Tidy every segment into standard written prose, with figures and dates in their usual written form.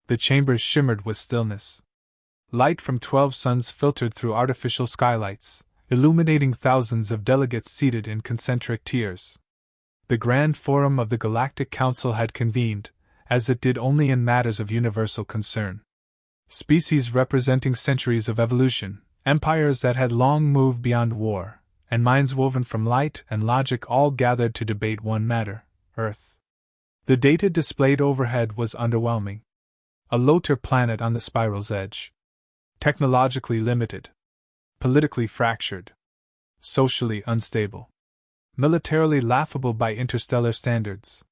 The chambers shimmered with stillness. Light from 12 suns filtered through artificial skylights, illuminating thousands of delegates seated in concentric tiers. The Grand Forum of the Galactic Council had convened, as it did only in matters of universal concern. Species representing centuries of evolution, empires that had long moved beyond war, and minds woven from light and logic all gathered to debate one matter: Earth. The data displayed overhead was underwhelming. A loater planet on the spiral's edge. Technologically limited. Politically fractured. Socially unstable. Militarily laughable by interstellar standards.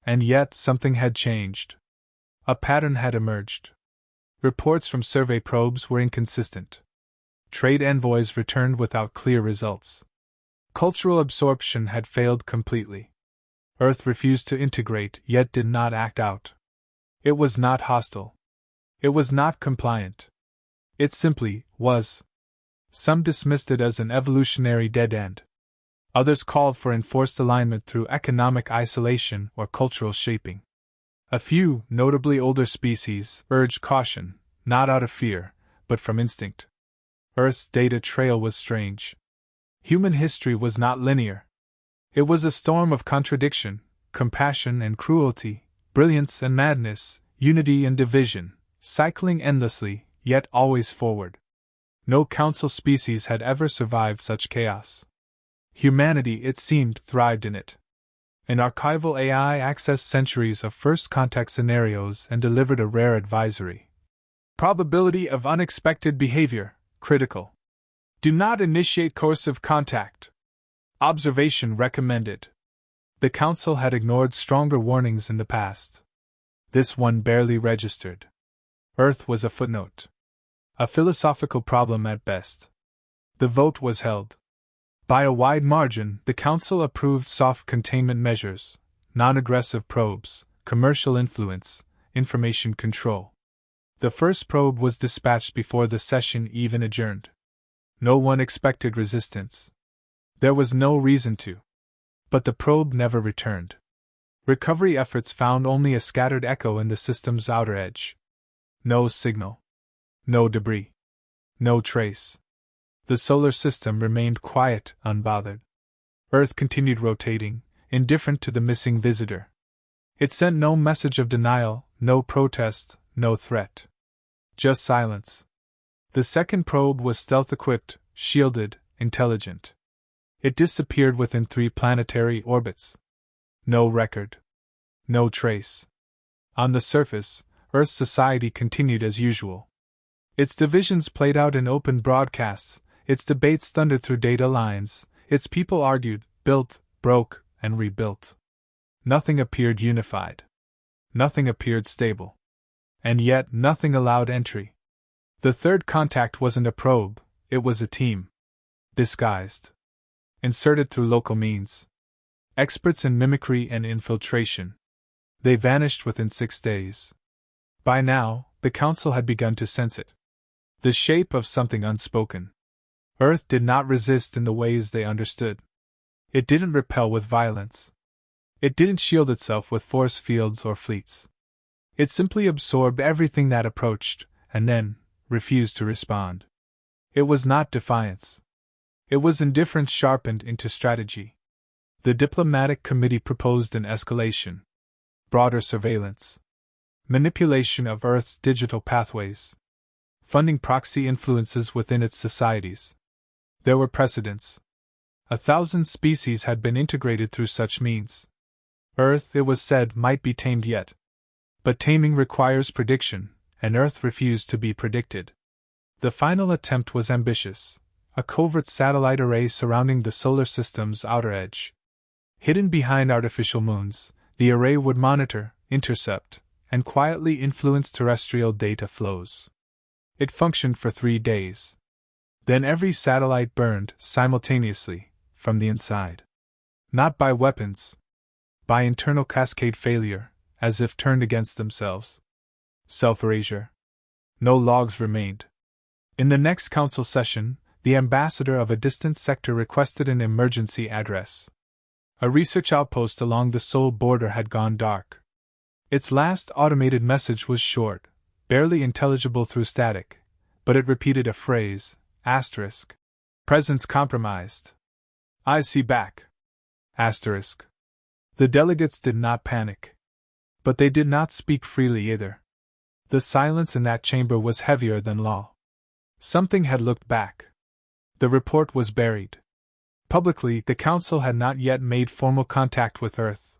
And yet something had changed. A pattern had emerged. Reports from survey probes were inconsistent. Trade envoys returned without clear results. Cultural absorption had failed completely. Earth refused to integrate, yet did not act out. It was not hostile. It was not compliant. It simply was. Some dismissed it as an evolutionary dead end. Others called for enforced alignment through economic isolation or cultural shaping. A few, notably older species, urged caution, not out of fear, but from instinct. Earth's data trail was strange. Human history was not linear. It was a storm of contradiction, compassion and cruelty, brilliance and madness, unity and division, cycling endlessly, yet always forward. No council species had ever survived such chaos. Humanity, it seemed, thrived in it. An archival AI accessed centuries of first contact scenarios and delivered a rare advisory. Probability of unexpected behavior, critical. Do not initiate coercive contact. Observation recommended. The Council had ignored stronger warnings in the past. This one barely registered. Earth was a footnote. A philosophical problem at best. The vote was held. By a wide margin, the Council approved soft containment measures, non-aggressive probes, commercial influence, information control. The first probe was dispatched before the session even adjourned. No one expected resistance. There was no reason to. But the probe never returned. Recovery efforts found only a scattered echo in the system's outer edge. No signal. No debris. No trace. The solar system remained quiet, unbothered. Earth continued rotating, indifferent to the missing visitor. It sent no message of denial, no protest, no threat. Just silence. The second probe was stealth-equipped, shielded, intelligent. It disappeared within 3 planetary orbits. No record. No trace. On the surface, Earth's society continued as usual. Its divisions played out in open broadcasts, its debates thundered through data lines, its people argued, built, broke, and rebuilt. Nothing appeared unified. Nothing appeared stable. And yet nothing allowed entry. The third contact wasn't a probe, it was a team. Disguised. Inserted through local means. Experts in mimicry and infiltration. They vanished within 6 days. By now, the Council had begun to sense it. The shape of something unspoken. Earth did not resist in the ways they understood. It didn't repel with violence. It didn't shield itself with force fields or fleets. It simply absorbed everything that approached, and then refused to respond. It was not defiance. It was indifference sharpened into strategy. The diplomatic committee proposed an escalation. Broader surveillance. Manipulation of Earth's digital pathways. Funding proxy influences within its societies. There were precedents. 1,000 species had been integrated through such means. Earth, it was said, might be tamed yet. But taming requires prediction, and Earth refused to be predicted. The final attempt was ambitious. A covert satellite array surrounding the solar system's outer edge. Hidden behind artificial moons, the array would monitor, intercept, and quietly influence terrestrial data flows. It functioned for 3 days. Then every satellite burned, simultaneously, from the inside. Not by weapons. By internal cascade failure, as if turned against themselves. Self-erasure. No logs remained. In the next council session, the ambassador of a distant sector requested an emergency address. A research outpost along the Sol border had gone dark. Its last automated message was short, barely intelligible through static, but it repeated a phrase, asterisk. Presence compromised. I see back. Asterisk. The delegates did not panic. But they did not speak freely either. The silence in that chamber was heavier than law. Something had looked back. The report was buried. Publicly, the Council had not yet made formal contact with Earth.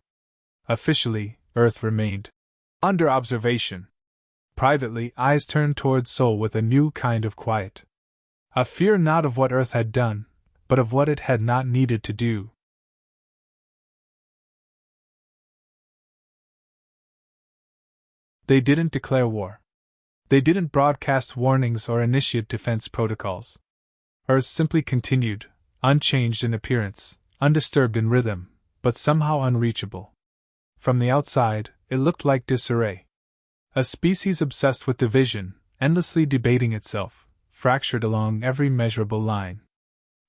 Officially, Earth remained under observation. Privately, eyes turned towards Sol with a new kind of quiet. A fear not of what Earth had done, but of what it had not needed to do. They didn't declare war. They didn't broadcast warnings or initiate defense protocols. Earth simply continued, unchanged in appearance, undisturbed in rhythm, but somehow unreachable. From the outside, it looked like disarray. A species obsessed with division, endlessly debating itself, fractured along every measurable line.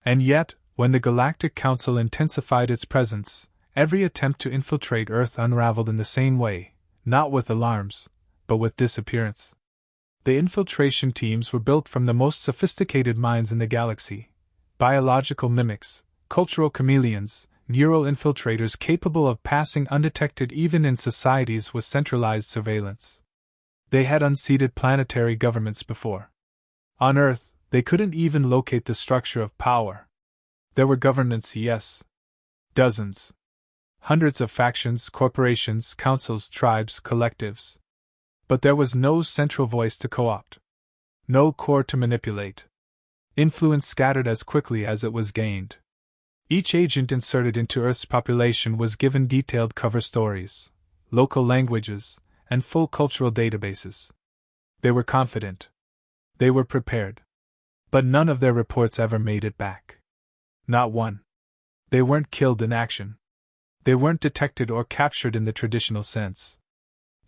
And yet, when the Galactic Council intensified its presence, every attempt to infiltrate Earth unraveled in the same way, not with alarms, but with disappearance. The infiltration teams were built from the most sophisticated minds in the galaxy: biological mimics, cultural chameleons, neural infiltrators capable of passing undetected even in societies with centralized surveillance. They had unseated planetary governments before. On Earth, they couldn't even locate the structure of power. There were governments, yes. Dozens. Hundreds of factions, corporations, councils, tribes, collectives. But there was no central voice to co-opt. No core to manipulate. Influence scattered as quickly as it was gained. Each agent inserted into Earth's population was given detailed cover stories, local languages, and full cultural databases. They were confident. They were prepared. But none of their reports ever made it back. Not one. They weren't killed in action. They weren't detected or captured in the traditional sense.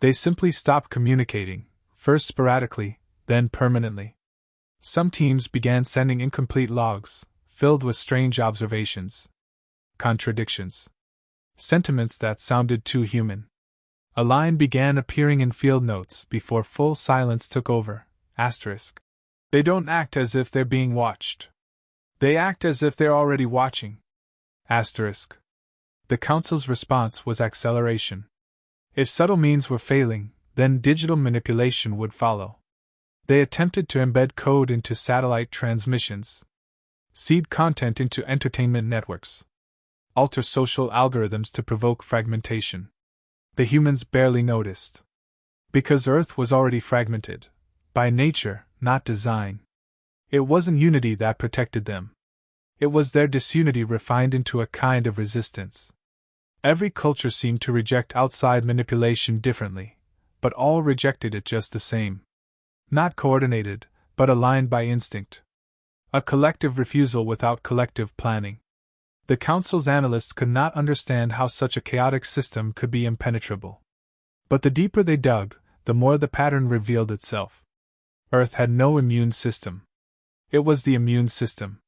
They simply stopped communicating, first sporadically, then permanently. Some teams began sending incomplete logs, filled with strange observations, contradictions, sentiments that sounded too human. A line began appearing in field notes before full silence took over, asterisk. They don't act as if they're being watched. They act as if they're already watching. Asterisk. The Council's response was acceleration. If subtle means were failing, then digital manipulation would follow. They attempted to embed code into satellite transmissions, seed content into entertainment networks, alter social algorithms to provoke fragmentation. The humans barely noticed. Because Earth was already fragmented, by nature, not design. It wasn't unity that protected them. It was their disunity refined into a kind of resistance. Every culture seemed to reject outside manipulation differently, but all rejected it just the same. Not coordinated, but aligned by instinct. A collective refusal without collective planning. The Council's analysts could not understand how such a chaotic system could be impenetrable. But the deeper they dug, the more the pattern revealed itself. Earth had no immune system. It was the immune system.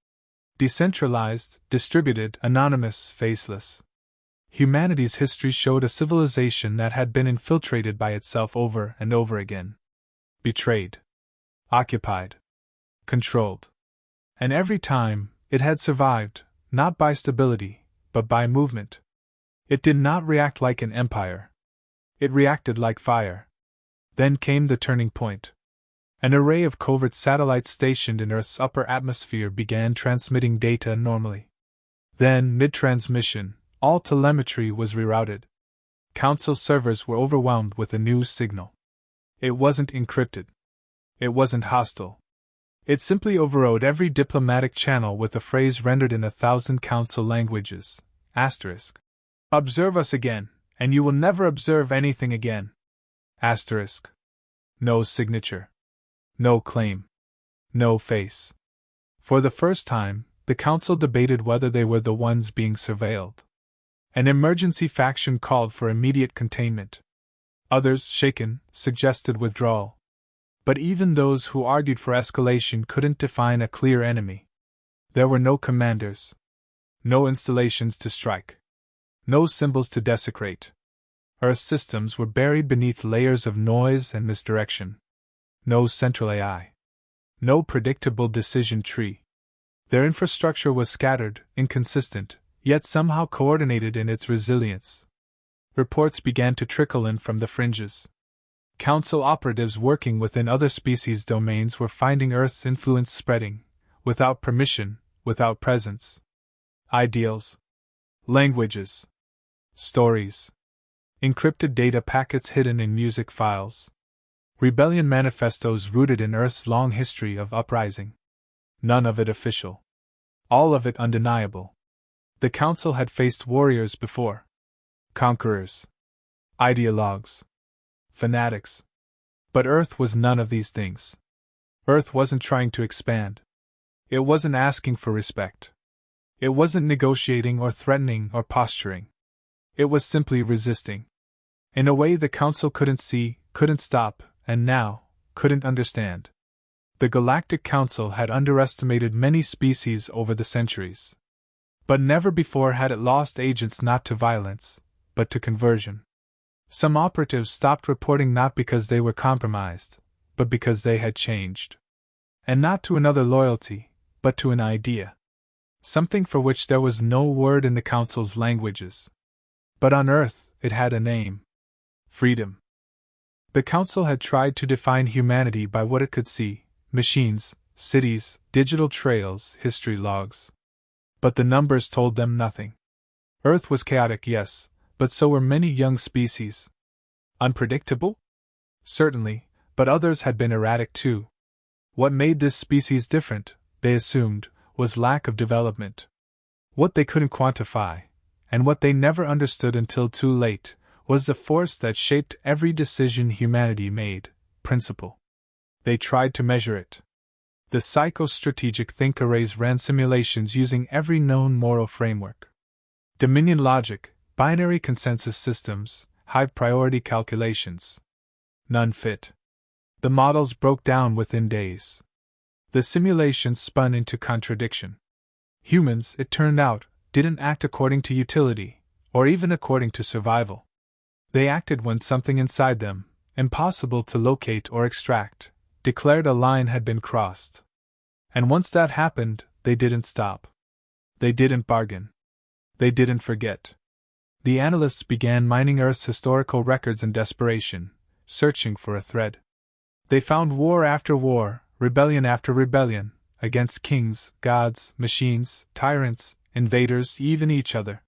Decentralized, distributed, anonymous, faceless. Humanity's history showed a civilization that had been infiltrated by itself over and over again. Betrayed. Occupied. Controlled. And every time, it had survived, not by stability, but by movement. It did not react like an empire. It reacted like fire. Then came the turning point. An array of covert satellites stationed in Earth's upper atmosphere began transmitting data normally. Then, mid-transmission, all telemetry was rerouted. Council servers were overwhelmed with a new signal. It wasn't encrypted. It wasn't hostile. It simply overrode every diplomatic channel with a phrase rendered in 1,000 Council languages. Asterisk. Observe us again, and you will never observe anything again. Asterisk. No signature. No claim. No face. For the first time, the Council debated whether they were the ones being surveilled. An emergency faction called for immediate containment. Others, shaken, suggested withdrawal. But even those who argued for escalation couldn't define a clear enemy. There were no commanders. No installations to strike. No symbols to desecrate. Earth's systems were buried beneath layers of noise and misdirection. No central AI. No predictable decision tree. Their infrastructure was scattered, inconsistent, yet somehow coordinated in its resilience. Reports began to trickle in from the fringes. Council operatives working within other species' domains were finding Earth's influence spreading, without permission, without presence. Ideals. Languages. Stories. Encrypted data packets hidden in music files. Rebellion manifestos rooted in Earth's long history of uprising. None of it official. All of it undeniable. The Council had faced warriors before. Conquerors. Ideologues. Fanatics. But Earth was none of these things. Earth wasn't trying to expand. It wasn't asking for respect. It wasn't negotiating or threatening or posturing. It was simply resisting. In a way the Council couldn't see, couldn't stop, and now, couldn't understand. The Galactic Council had underestimated many species over the centuries. But never before had it lost agents not to violence, but to conversion. Some operatives stopped reporting not because they were compromised, but because they had changed. And not to another loyalty, but to an idea. Something for which there was no word in the Council's languages. But on Earth, it had a name. Freedom. The Council had tried to define humanity by what it could see: machines, cities, digital trails, history logs. But the numbers told them nothing. Earth was chaotic, yes, but so were many young species. Unpredictable? Certainly, but others had been erratic too. What made this species different, they assumed, was lack of development. What they couldn't quantify, and what they never understood until too late, was the force that shaped every decision humanity made: principle. They tried to measure it. The psychostrategic think arrays ran simulations using every known moral framework. Dominion logic, binary consensus systems, high-priority calculations. None fit. The models broke down within days. The simulations spun into contradiction. Humans, it turned out, didn't act according to utility, or even according to survival. They acted when something inside them, impossible to locate or extract, declared a line had been crossed. And once that happened, they didn't stop. They didn't bargain. They didn't forget. The analysts began mining Earth's historical records in desperation, searching for a thread. They found war after war, rebellion after rebellion, against kings, gods, machines, tyrants, invaders, even each other.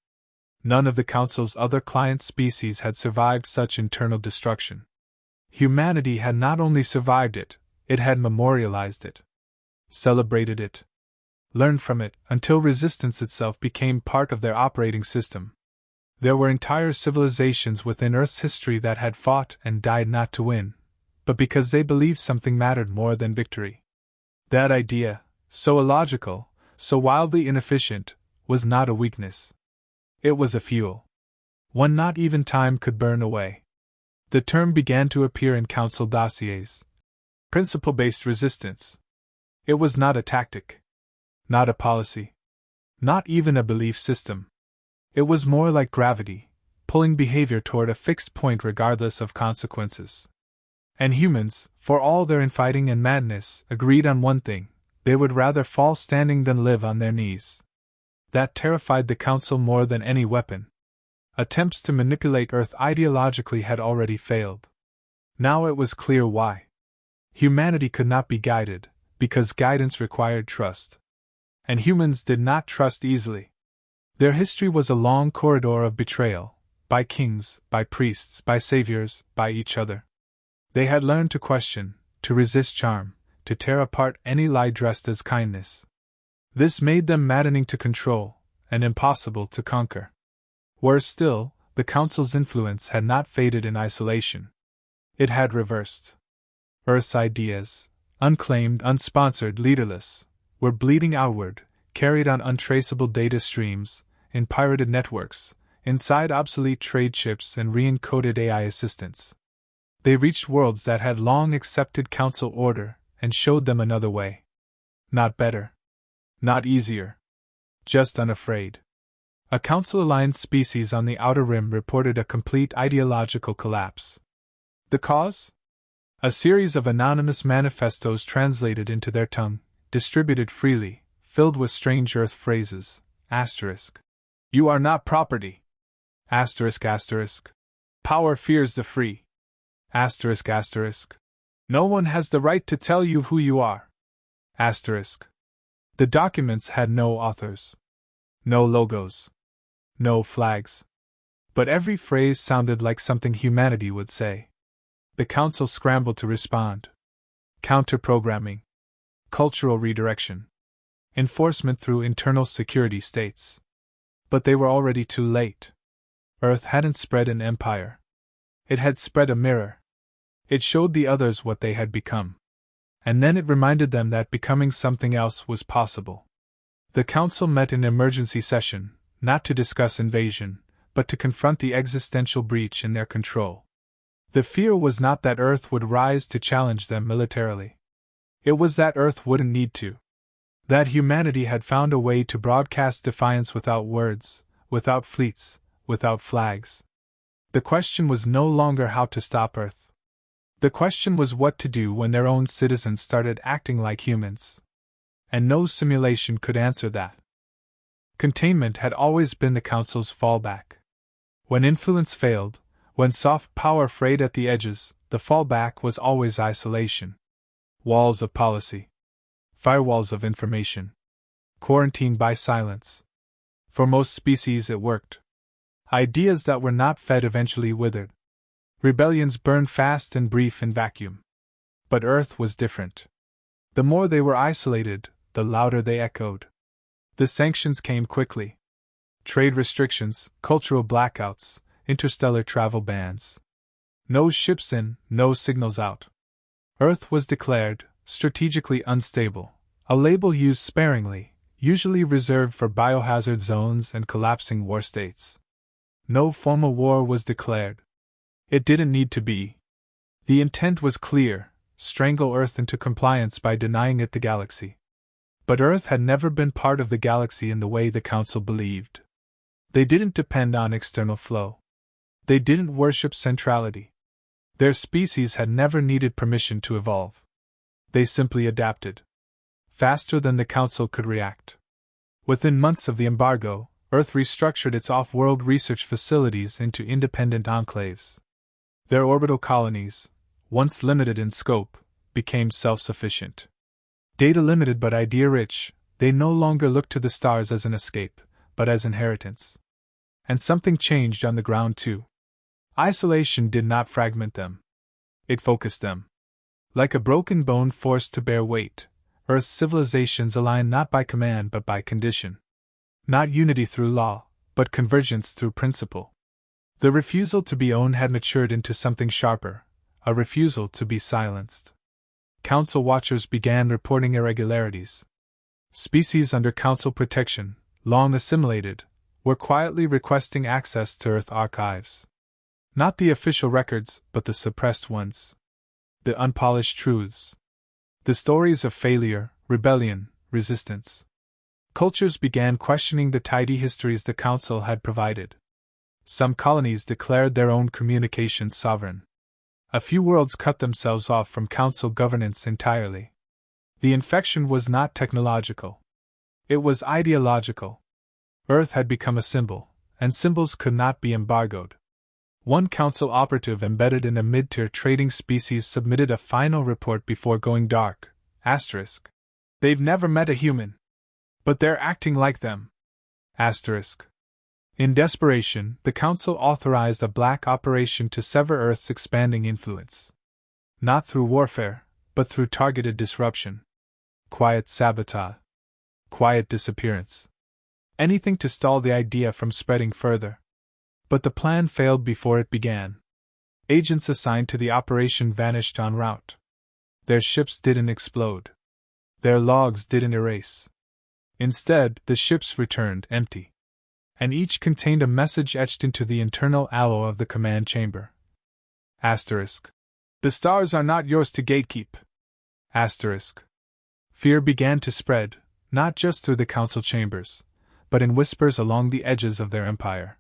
None of the Council's other client species had survived such internal destruction. Humanity had not only survived it, it had memorialized it. Celebrated it. Learned from it, until resistance itself became part of their operating system. There were entire civilizations within Earth's history that had fought and died not to win, but because they believed something mattered more than victory. That idea, so illogical, so wildly inefficient, was not a weakness. It was a fuel. One not even time could burn away. The term began to appear in Council dossiers. Principle-based resistance. It was not a tactic. Not a policy. Not even a belief system. It was more like gravity, pulling behavior toward a fixed point regardless of consequences. And humans, for all their infighting and madness, agreed on one thing: they would rather fall standing than live on their knees. That terrified the Council more than any weapon. Attempts to manipulate Earth ideologically had already failed. Now it was clear why. Humanity could not be guided, because guidance required trust. And humans did not trust easily. Their history was a long corridor of betrayal, by kings, by priests, by saviors, by each other. They had learned to question, to resist charm, to tear apart any lie dressed as kindness. This made them maddening to control, and impossible to conquer. Worse still, the Council's influence had not faded in isolation. It had reversed. Earth's ideas, unclaimed, unsponsored, leaderless, were bleeding outward, carried on untraceable data streams, in pirated networks, inside obsolete trade ships and re-encoded AI assistants. They reached worlds that had long accepted Council order and showed them another way. Not better. Not easier. Just unafraid. A Council-aligned species on the outer rim reported a complete ideological collapse. The cause? A series of anonymous manifestos translated into their tongue, distributed freely, filled with strange Earth phrases. Asterisk. You are not property. Asterisk asterisk. Power fears the free. Asterisk asterisk. No one has the right to tell you who you are. Asterisk. The documents had no authors. No logos. No flags. But every phrase sounded like something humanity would say. The Council scrambled to respond. Counter-programming. Cultural redirection. Enforcement through internal security states. But they were already too late. Earth hadn't spread an empire. It had spread a mirror. It showed the others what they had become. And then it reminded them that becoming something else was possible. The Council met in emergency session, not to discuss invasion, but to confront the existential breach in their control. The fear was not that Earth would rise to challenge them militarily. It was that Earth wouldn't need to. That humanity had found a way to broadcast defiance without words, without fleets, without flags. The question was no longer how to stop Earth. The question was what to do when their own citizens started acting like humans. And no simulation could answer that. Containment had always been the Council's fallback. When influence failed, when soft power frayed at the edges, the fallback was always isolation. Walls of policy. Firewalls of information. Quarantined by silence. For most species it worked. Ideas that were not fed eventually withered. Rebellions burned fast and brief in vacuum. But Earth was different. The more they were isolated, the louder they echoed. The sanctions came quickly. Trade restrictions, cultural blackouts, interstellar travel bans. No ships in, no signals out. Earth was declared strategically unstable, a label used sparingly, usually reserved for biohazard zones and collapsing war states. No formal war was declared. It didn't need to be. The intent was clear: strangle Earth into compliance by denying it the galaxy. But Earth had never been part of the galaxy in the way the Council believed. They didn't depend on external flow. They didn't worship centrality. Their species had never needed permission to evolve. They simply adapted. Faster than the Council could react. Within months of the embargo, Earth restructured its off-world research facilities into independent enclaves. Their orbital colonies, once limited in scope, became self-sufficient. Data limited but idea-rich, they no longer looked to the stars as an escape, but as inheritance. And something changed on the ground too. Isolation did not fragment them. It focused them. Like a broken bone forced to bear weight, Earth's civilizations aligned not by command but by condition. Not unity through law, but convergence through principle. The refusal to be owned had matured into something sharper, a refusal to be silenced. Council watchers began reporting irregularities. Species under Council protection, long assimilated, were quietly requesting access to Earth archives. Not the official records, but the suppressed ones. The unpolished truths. The stories of failure, rebellion, resistance. Cultures began questioning the tidy histories the Council had provided. Some colonies declared their own communications sovereign. A few worlds cut themselves off from Council governance entirely. The infection was not technological. It was ideological. Earth had become a symbol, and symbols could not be embargoed. One Council operative embedded in a mid-tier trading species submitted a final report before going dark. Asterisk. They've never met a human. But they're acting like them. Asterisk. In desperation, the Council authorized a black operation to sever Earth's expanding influence. Not through warfare, but through targeted disruption. Quiet sabotage. Quiet disappearance. Anything to stall the idea from spreading further. But the plan failed before it began. Agents assigned to the operation vanished en route. Their ships didn't explode. Their logs didn't erase. Instead, the ships returned empty. And each contained a message etched into the internal alloy of the command chamber. Asterisk. The stars are not yours to gatekeep. Asterisk. Fear began to spread, not just through the Council chambers, but in whispers along the edges of their empire.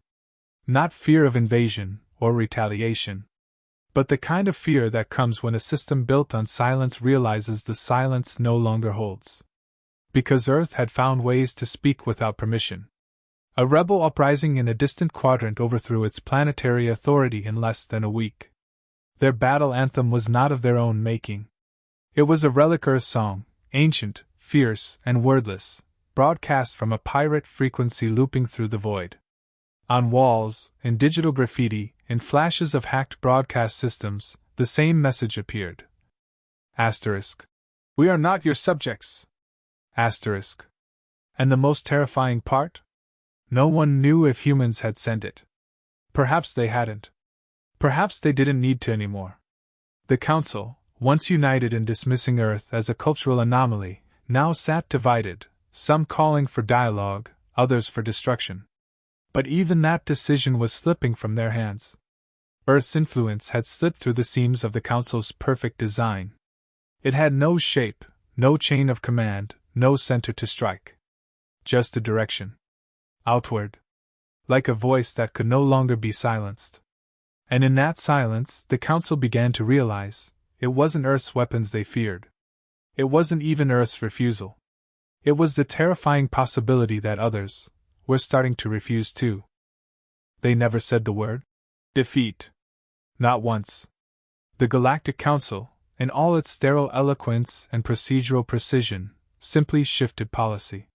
Not fear of invasion or retaliation, but the kind of fear that comes when a system built on silence realizes the silence no longer holds. Because Earth had found ways to speak without permission. A rebel uprising in a distant quadrant overthrew its planetary authority in less than a week. Their battle anthem was not of their own making. It was a relic Earth song, ancient, fierce, and wordless, broadcast from a pirate frequency looping through the void. On walls, in digital graffiti, in flashes of hacked broadcast systems, the same message appeared. Asterisk. We are not your subjects. Asterisk. And the most terrifying part? No one knew if humans had sent it. Perhaps they hadn't. Perhaps they didn't need to anymore. The Council, once united in dismissing Earth as a cultural anomaly, now sat divided, some calling for dialogue, others for destruction. But even that decision was slipping from their hands. Earth's influence had slipped through the seams of the Council's perfect design. It had no shape, no chain of command, no center to strike. Just a direction. Outward. Like a voice that could no longer be silenced. And in that silence, the Council began to realize, it wasn't Earth's weapons they feared. It wasn't even Earth's refusal. It was the terrifying possibility that others were starting to refuse too. They never said the word defeat. Not once. The Galactic Council, in all its sterile eloquence and procedural precision, simply shifted policy.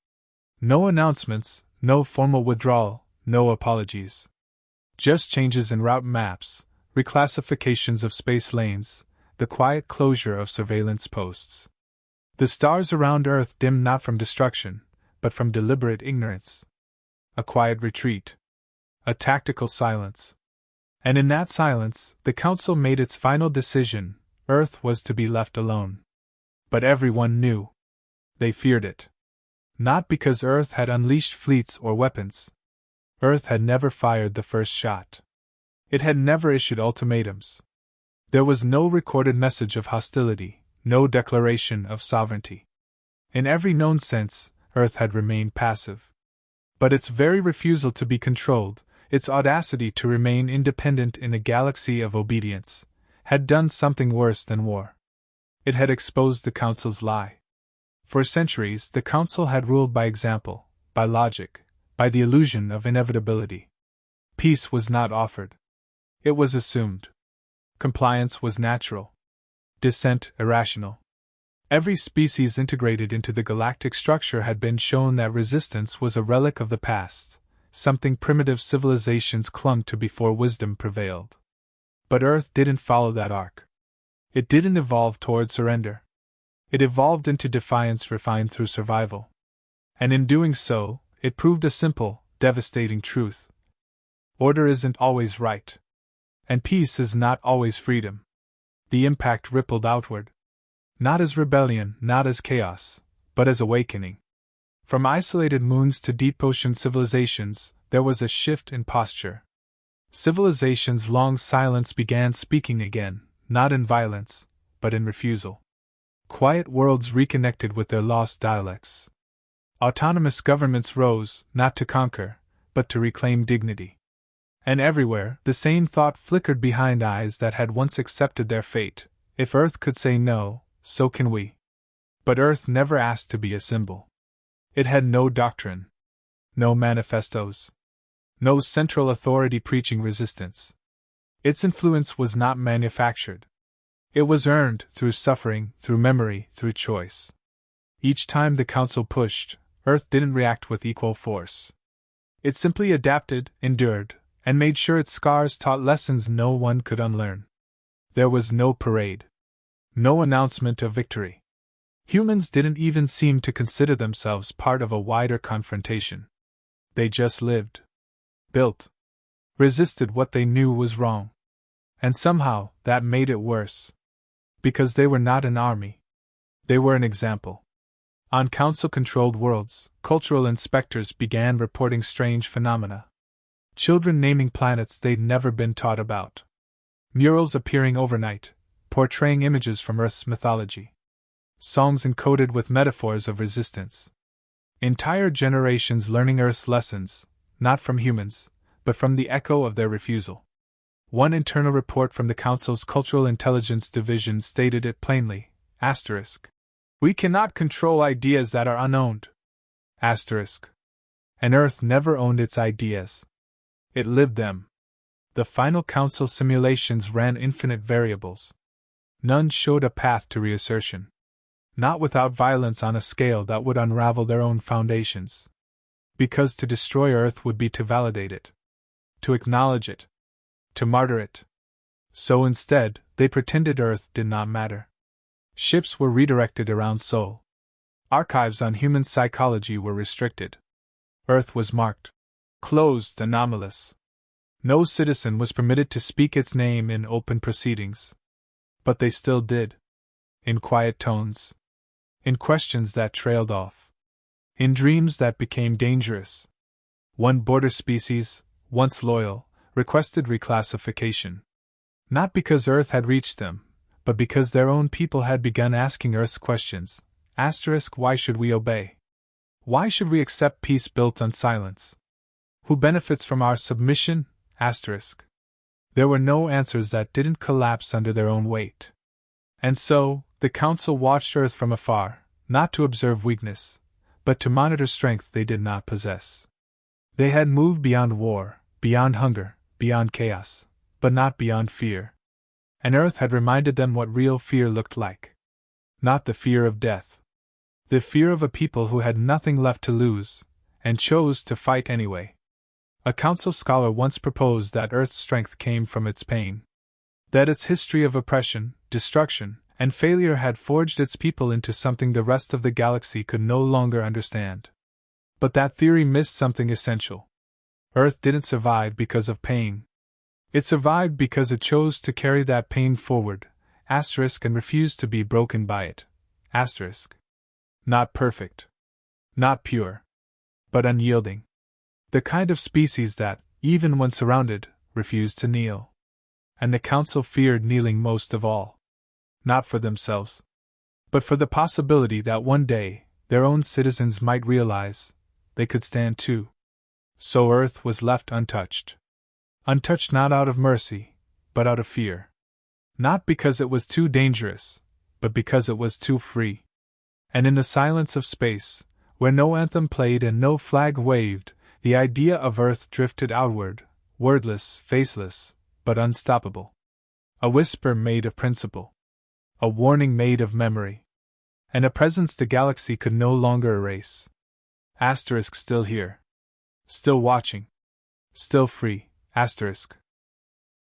No announcements, no formal withdrawal, no apologies. Just changes in route maps, reclassifications of space lanes, the quiet closure of surveillance posts. The stars around Earth dimmed not from destruction, but from deliberate ignorance. A quiet retreat. A tactical silence. And in that silence, the Council made its final decision: Earth was to be left alone. But everyone knew. They feared it. Not because Earth had unleashed fleets or weapons. Earth had never fired the first shot. It had never issued ultimatums. There was no recorded message of hostility, no declaration of sovereignty. In every known sense, Earth had remained passive. But its very refusal to be controlled, its audacity to remain independent in a galaxy of obedience, had done something worse than war. It had exposed the Council's lie. For centuries, the Council had ruled by example, by logic, by the illusion of inevitability. Peace was not offered. It was assumed. Compliance was natural. Dissent irrational. Every species integrated into the galactic structure had been shown that resistance was a relic of the past, something primitive civilizations clung to before wisdom prevailed. But Earth didn't follow that arc. It didn't evolve toward surrender. It evolved into defiance refined through survival. And in doing so, it proved a simple, devastating truth. Order isn't always right. And peace is not always freedom. The impact rippled outward. Not as rebellion, not as chaos, but as awakening. From isolated moons to deep ocean civilizations, there was a shift in posture. Civilizations long silenced began speaking again, not in violence, but in refusal. Quiet worlds reconnected with their lost dialects. Autonomous governments rose, not to conquer, but to reclaim dignity. And everywhere, the same thought flickered behind eyes that had once accepted their fate: if Earth could say no, so can we. But Earth never asked to be a symbol. It had no doctrine. No manifestos. No central authority preaching resistance. Its influence was not manufactured. It was earned through suffering, through memory, through choice. Each time the Council pushed, Earth didn't react with equal force. It simply adapted, endured, and made sure its scars taught lessons no one could unlearn. There was no parade. No announcement of victory. Humans didn't even seem to consider themselves part of a wider confrontation. They just lived. Built. Resisted what they knew was wrong. And somehow, that made it worse. Because they were not an army. They were an example. On Council-controlled worlds, cultural inspectors began reporting strange phenomena. Children naming planets they'd never been taught about. Murals appearing overnight, portraying images from Earth's mythology. Songs encoded with metaphors of resistance. Entire generations learning Earth's lessons, not from humans, but from the echo of their refusal. One internal report from the Council's Cultural Intelligence Division stated it plainly, asterisk. We cannot control ideas that are unowned. Asterisk. And Earth never owned its ideas. It lived them. The final Council simulations ran infinite variables. None showed a path to reassertion. Not without violence on a scale that would unravel their own foundations. Because to destroy Earth would be to validate it. To acknowledge it. To martyr it. So instead, they pretended Earth did not matter. Ships were redirected around Sol. Archives on human psychology were restricted. Earth was marked. Closed, anomalous. No citizen was permitted to speak its name in open proceedings. But they still did. In quiet tones. In questions that trailed off. In dreams that became dangerous. One border species, once loyal, requested reclassification. Not because Earth had reached them, but because their own people had begun asking Earth's questions. Asterisk, why should we obey? Why should we accept peace built on silence? Who benefits from our submission? Asterisk. There were no answers that didn't collapse under their own weight. And so, the Council watched Earth from afar, not to observe weakness, but to monitor strength they did not possess. They had moved beyond war, beyond hunger, beyond chaos, but not beyond fear. And Earth had reminded them what real fear looked like. Not the fear of death. The fear of a people who had nothing left to lose, and chose to fight anyway. A Council scholar once proposed that Earth's strength came from its pain. That its history of oppression, destruction, and failure had forged its people into something the rest of the galaxy could no longer understand. But that theory missed something essential. Earth didn't survive because of pain. It survived because it chose to carry that pain forward, asterisk, and refused to be broken by it, asterisk. Not perfect. Not pure. But unyielding. The kind of species that, even when surrounded, refused to kneel. And the Council feared kneeling most of all. Not for themselves. But for the possibility that one day, their own citizens might realize, they could stand too. So Earth was left untouched. Untouched not out of mercy, but out of fear. Not because it was too dangerous, but because it was too free. And in the silence of space, where no anthem played and no flag waved, the idea of Earth drifted outward, wordless, faceless, but unstoppable. A whisper made of principle. A warning made of memory. And a presence the galaxy could no longer erase. Asterisk, still here. Still watching. Still free, asterisk.